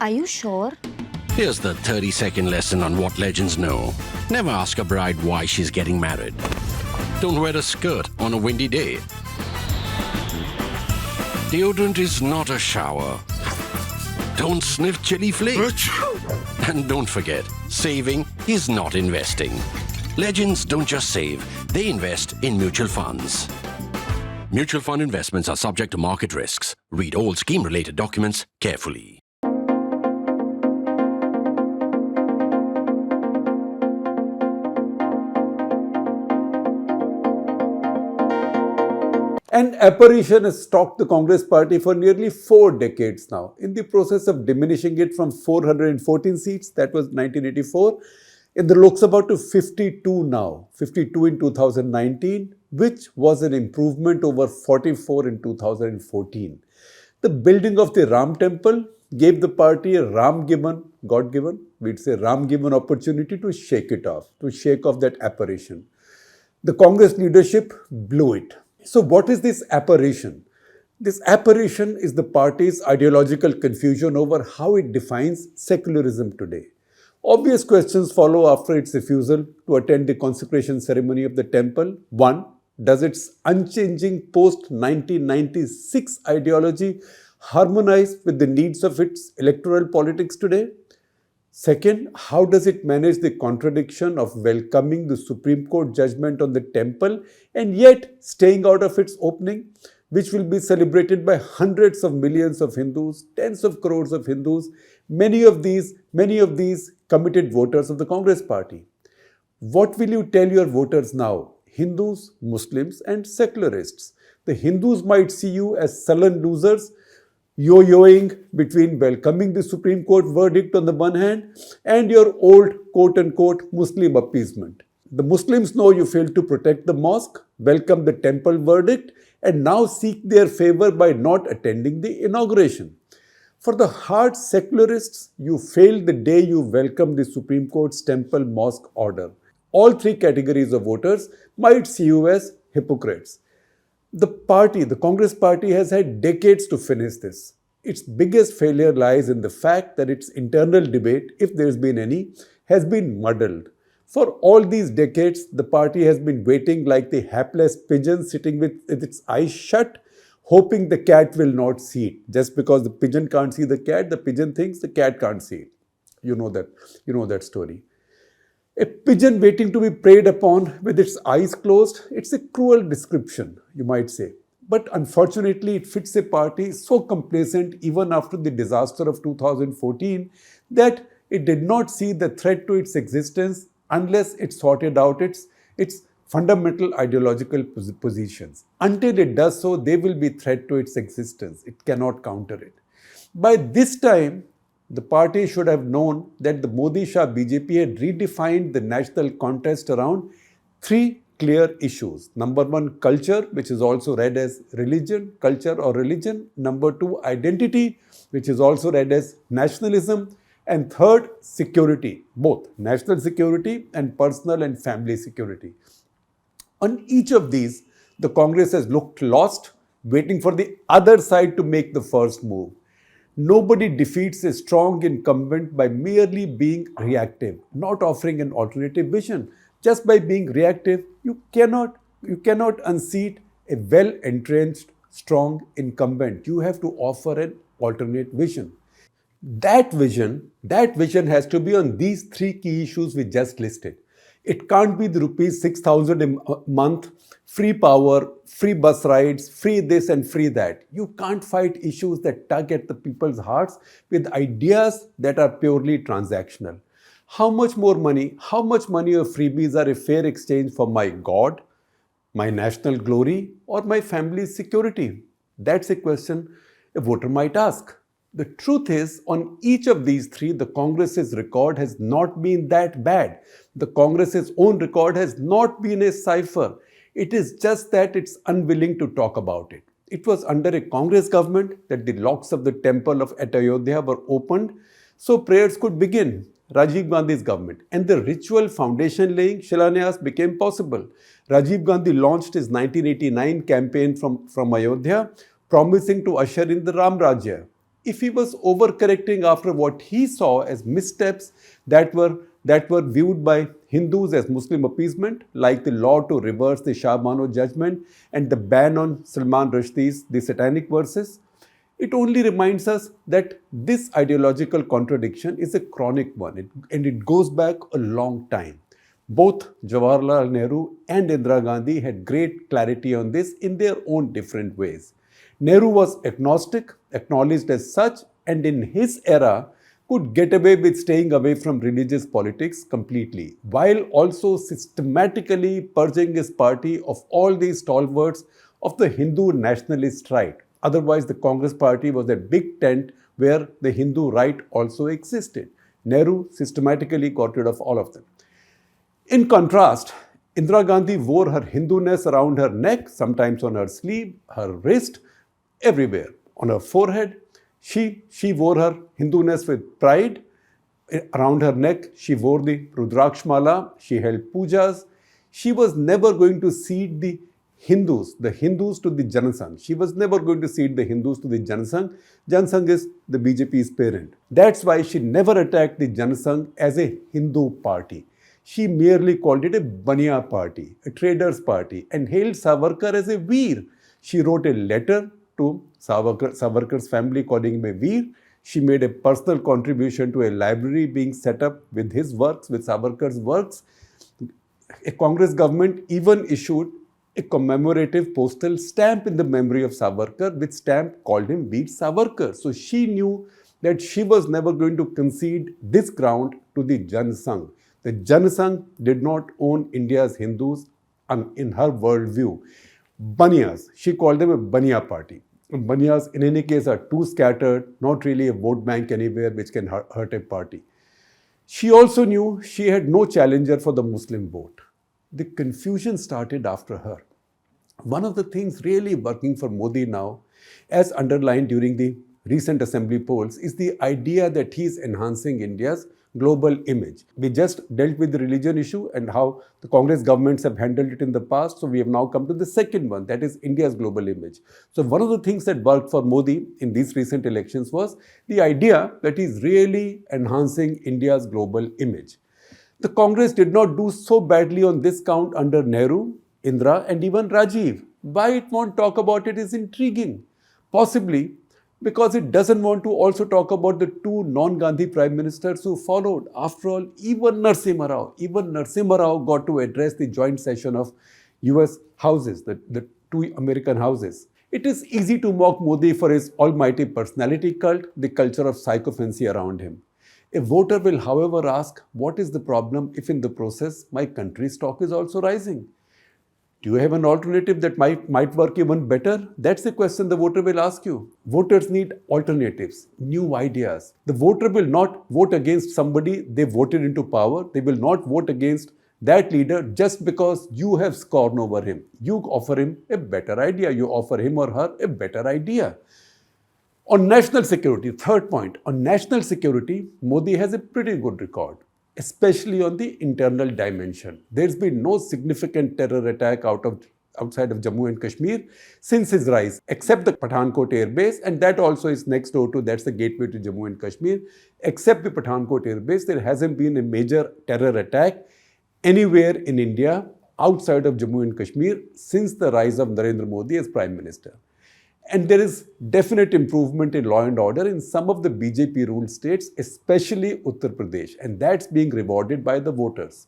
Are you sure? Here's the 30-second lesson on what legends know. Never ask a bride why she's getting married. Don't wear a skirt on a windy day. Deodorant is not a shower. Don't sniff chili flakes. And don't forget, saving is not investing. Legends don't just save, they invest in mutual funds. Mutual fund investments are subject to market risks. Read all scheme-related documents carefully. An apparition has stalked the Congress party for nearly 4 decades now, in the process of diminishing it from 414 seats, that was 1984, in the Lok Sabha to 52 now, 52 in 2019, which was an improvement over 44 in 2014. The building of the Ram temple gave the party a God-given, we'd say Ram-given opportunity to shake it off, to shake off that apparition. The Congress leadership blew it. So what is this apparition? This apparition is the party's ideological confusion over how it defines secularism today. Obvious questions follow after its refusal to attend the consecration ceremony of the temple. 1. Does its unchanging post-1996 ideology harmonize with the needs of its electoral politics today? Second, how does it manage the contradiction of welcoming the Supreme Court judgment on the temple and yet staying out of its opening, which will be celebrated by hundreds of millions of Hindus, tens of crores of Hindus, many of these committed voters of the Congress party? What will you tell your voters now? Hindus, Muslims, and secularists. The Hindus might see you as sullen losers, yo-yoing between welcoming the Supreme Court verdict on the one hand and your old quote-unquote Muslim appeasement. The Muslims know you failed to protect the mosque, welcome the temple verdict, and now seek their favor by not attending the inauguration. For the hard secularists, you failed the day you welcomed the Supreme Court's temple mosque order. All 3 categories of voters might see you as hypocrites. The Congress party has had decades to finish this. Its biggest failure lies in the fact that its internal debate, if there's been any, has been muddled. For all these decades, the party has been waiting like the hapless pigeon sitting with its eyes shut, hoping the cat will not see it. Just because the pigeon can't see the pigeon thinks the cat can't see it. You know that story. A pigeon waiting to be preyed upon with its eyes closed, it's a cruel description, you might say. But unfortunately, it fits a party so complacent even after the disaster of 2014 that it did not see the threat to its existence unless it sorted out its fundamental ideological positions. Until it does so, they will be threat to its existence. It cannot counter it. By this time, the party should have known that the Modi-Shah BJP had redefined the national contest around 3 clear issues. Number 1, culture, which is also read as religion, culture or religion. Number 2, identity, which is also read as nationalism. And third, security, both national security and personal and family security. On each of these, the Congress has looked lost, waiting for the other side to make the first move. Nobody defeats a strong incumbent by merely being reactive, not offering an alternative vision. Just by being reactive, you cannot unseat a well-entrenched, strong incumbent. You have to offer an alternate vision. That vision has to be on these 3 key issues we just listed. It can't be the rupees 6,000 a month, free power, free bus rides, free this and free that. You can't fight issues that tug at the people's hearts with ideas that are purely transactional. How much money or freebies are a fair exchange for my God, my national glory, or my family's security? That's a question a voter might ask. The truth is, on each of these 3, the Congress's record has not been that bad. The Congress's own record has not been a cipher. It is just that it's unwilling to talk about it. It was under a Congress government that the locks of the temple at Ayodhya were opened so prayers could begin. Rajiv Gandhi's government, and the ritual foundation laying Shilanyas became possible. Rajiv Gandhi launched his 1989 campaign from Ayodhya, promising to usher in the Ram Rajya. if he was overcorrecting after what he saw as missteps that were viewed by Hindus as Muslim appeasement, like the law to reverse the Shah Bano judgment and the ban on Salman Rushdie's The Satanic Verses, it only reminds us that this ideological contradiction is a chronic one and it goes back a long time. Both Jawaharlal Nehru and Indira Gandhi had great clarity on this in their own different ways. Nehru was agnostic, acknowledged as such, and in his era could get away with staying away from religious politics completely, while also systematically purging his party of all these stalwarts of the Hindu nationalist right. Otherwise, the Congress party was a big tent where the Hindu right also existed. Nehru systematically got rid of all of them. In contrast, Indira Gandhi wore her Hinduness around her neck, sometimes on her sleeve, her wrist, everywhere. On her forehead, she wore her Hinduness with pride. Around her neck, she wore the Rudrakshmala, she held pujas. She was never going to cede the Hindus to the Janasangh. She was never going to cede the Hindus to the Janasangh. Janasangh is the BJP's parent. That's why she never attacked the Janasangh as a Hindu party. She merely called it a Baniya party, a traders party, and hailed Savarkar as a Veer. She wrote a letter to Savarkar's family calling him a Veer. She made a personal contribution to a library being set up with his works, with Savarkar's works. A Congress government even issued a commemorative postal stamp in the memory of Savarkar, which stamp called him Veer Savarkar. So she knew that she was never going to concede this ground to the Janasangh. The Janasangh did not own India's Hindus in her worldview. Baniyas, she called them a Baniya party. Baniyas, in any case, are too scattered, not really a vote bank anywhere which can hurt a party. She also knew she had no challenger for the Muslim vote. The confusion started after her. One of the things really working for Modi now, as underlined during the recent assembly polls, is the idea that he is enhancing India's global image. We just dealt with the religion issue and how the Congress governments have handled it in the past. So we have now come to the second one, that is India's global image. So one of the things that worked for Modi in these recent elections was the idea that he's really enhancing India's global image. The Congress did not do so badly on this count under Nehru, Indira, and even Rajiv. Why it won't talk about it is intriguing. Possibly because it doesn't want to also talk about the two non-Gandhi prime ministers who followed. After all, even Narasimha Rao got to address the joint session of US houses, the two American houses. It is easy to mock Modi for his almighty personality cult, the culture of sycophancy around him. A voter will, however, ask, what is the problem if in the process my country's stock is also rising? Do you have an alternative that might work even better? That's the question the voter will ask you. Voters need alternatives, new ideas. The voter will not vote against somebody they voted into power. They will not vote against that leader just because you have scorn over him. You offer him a better idea. You offer him or her a better idea. On national security, third point, on national security, Modi has a pretty good record, especially on the internal dimension. There's been no significant terror attack outside of Jammu and Kashmir since his rise, except the Pathankot Air Base, and that also is next door to, that's the gateway to Jammu and Kashmir. Except the Pathankot Air Base, there hasn't been a major terror attack anywhere in India outside of Jammu and Kashmir since the rise of Narendra Modi as Prime Minister. And there is definite improvement in law and order in some of the BJP-ruled states, especially Uttar Pradesh, and that's being rewarded by the voters.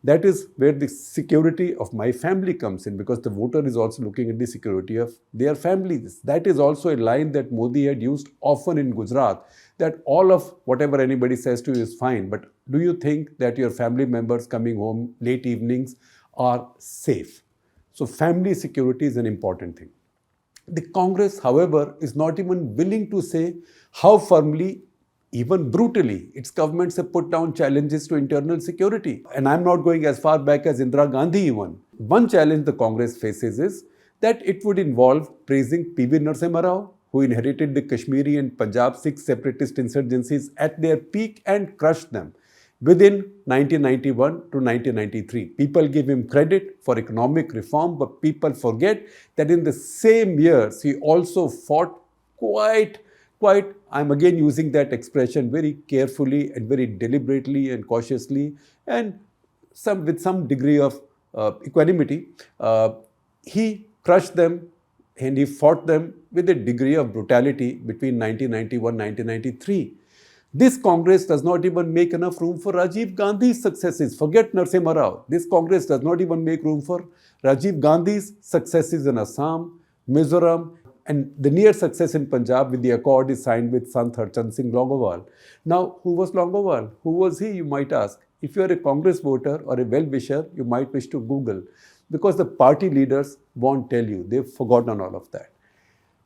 That is where the security of my family comes in, because the voter is also looking at the security of their families. That is also a line that Modi had used often in Gujarat, that all of whatever anybody says to you is fine, but do you think that your family members coming home late evenings are safe? So family security is an important thing. The Congress, however, is not even willing to say how firmly, even brutally, its governments have put down challenges to internal security. And I'm not going as far back as Indira Gandhi even. One challenge the Congress faces is that it would involve praising P.V. Narasimha Rao, who inherited the Kashmiri and Punjab Sikh separatist insurgencies at their peak and crushed them within 1991 to 1993. People give him credit for economic reform, but people forget that in the same years, he also fought quite I'm again using that expression very carefully and very deliberately and cautiously and with some degree of equanimity. He crushed them and he fought them with a degree of brutality between 1991 1993. This Congress does not even make enough room for Rajiv Gandhi's successes. Forget Narasimha Rao. This Congress does not even make room for Rajiv Gandhi's successes in Assam, Mizoram, and the near success in Punjab with the accord is signed with Sant Harchand Singh Longowal. Now, who was Longowal? Who was he, you might ask? If you are a Congress voter or a well-wisher, you might wish to Google, because the party leaders won't tell you. They've forgotten all of that.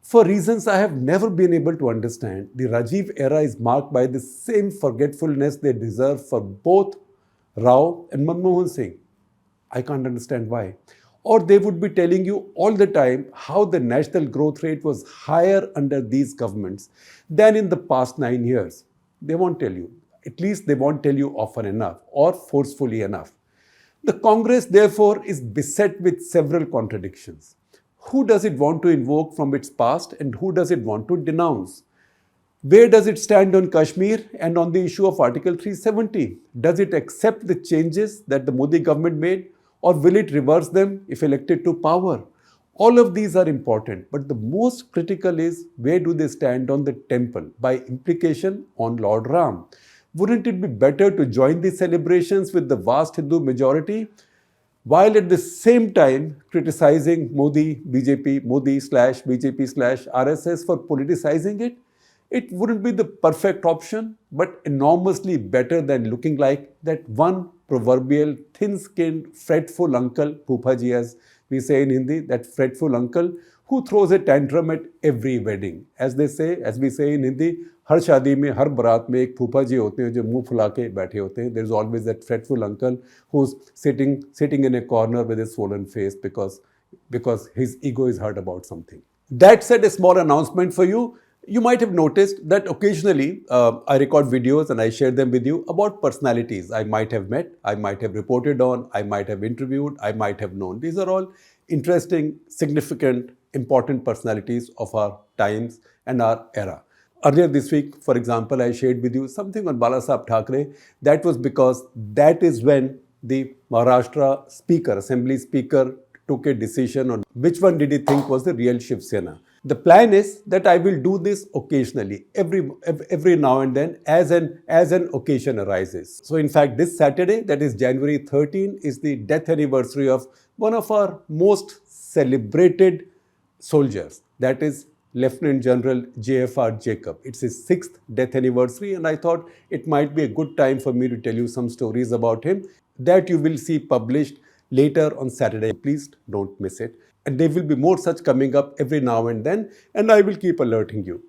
For reasons I have never been able to understand, the Rajiv era is marked by the same forgetfulness they deserve for both Rao and Manmohan Singh. I can't understand why. Or they would be telling you all the time how the national growth rate was higher under these governments than in the past 9 years. They won't tell you. At least they won't tell you often enough or forcefully enough. The Congress, therefore, is beset with several contradictions. Who does it want to invoke from its past and who does it want to denounce? Where does it stand on Kashmir and on the issue of Article 370? Does it accept the changes that the Modi government made, or will it reverse them if elected to power? All of these are important, but the most critical is where do they stand on the temple, by implication on Lord Ram? Wouldn't it be better to join these celebrations with the vast Hindu majority, while at the same time criticizing Modi/BJP/RSS for politicizing it? It wouldn't be the perfect option, but enormously better than looking like that one proverbial thin-skinned, fretful uncle, Poopaji as we say in Hindi, that fretful uncle who throws a tantrum at every wedding. As we say in Hindi, हर शादी में, हर बारात में एक फूफा जी होते हैं जो मुंह फुला के बैठे होते हैं. There is always that fretful uncle who's sitting in a corner with a swollen face because his ego is hurt about something. That said, a small announcement for you. You might have noticed that occasionally I record videos and I share them with you about personalities I might have met, I might have reported on, I might have interviewed, I might have known. These are all interesting, significant, important personalities of our times and our era. Earlier this week, for example, I shared with you something on Balasaheb Thackeray. That was because that is when the Maharashtra Assembly Speaker, took a decision on which one did he think was the real Shiv Sena. The plan is that I will do this occasionally, every now and then, as an occasion arises. So in fact, this Saturday, that is January 13, is the death anniversary of one of our most celebrated soldiers. That is Lieutenant General J.F.R. Jacob. It's his 6th death anniversary, and I thought it might be a good time for me to tell you some stories about him that you will see published later on Saturday. Please don't miss it. And there will be more such coming up every now and then, and I will keep alerting you.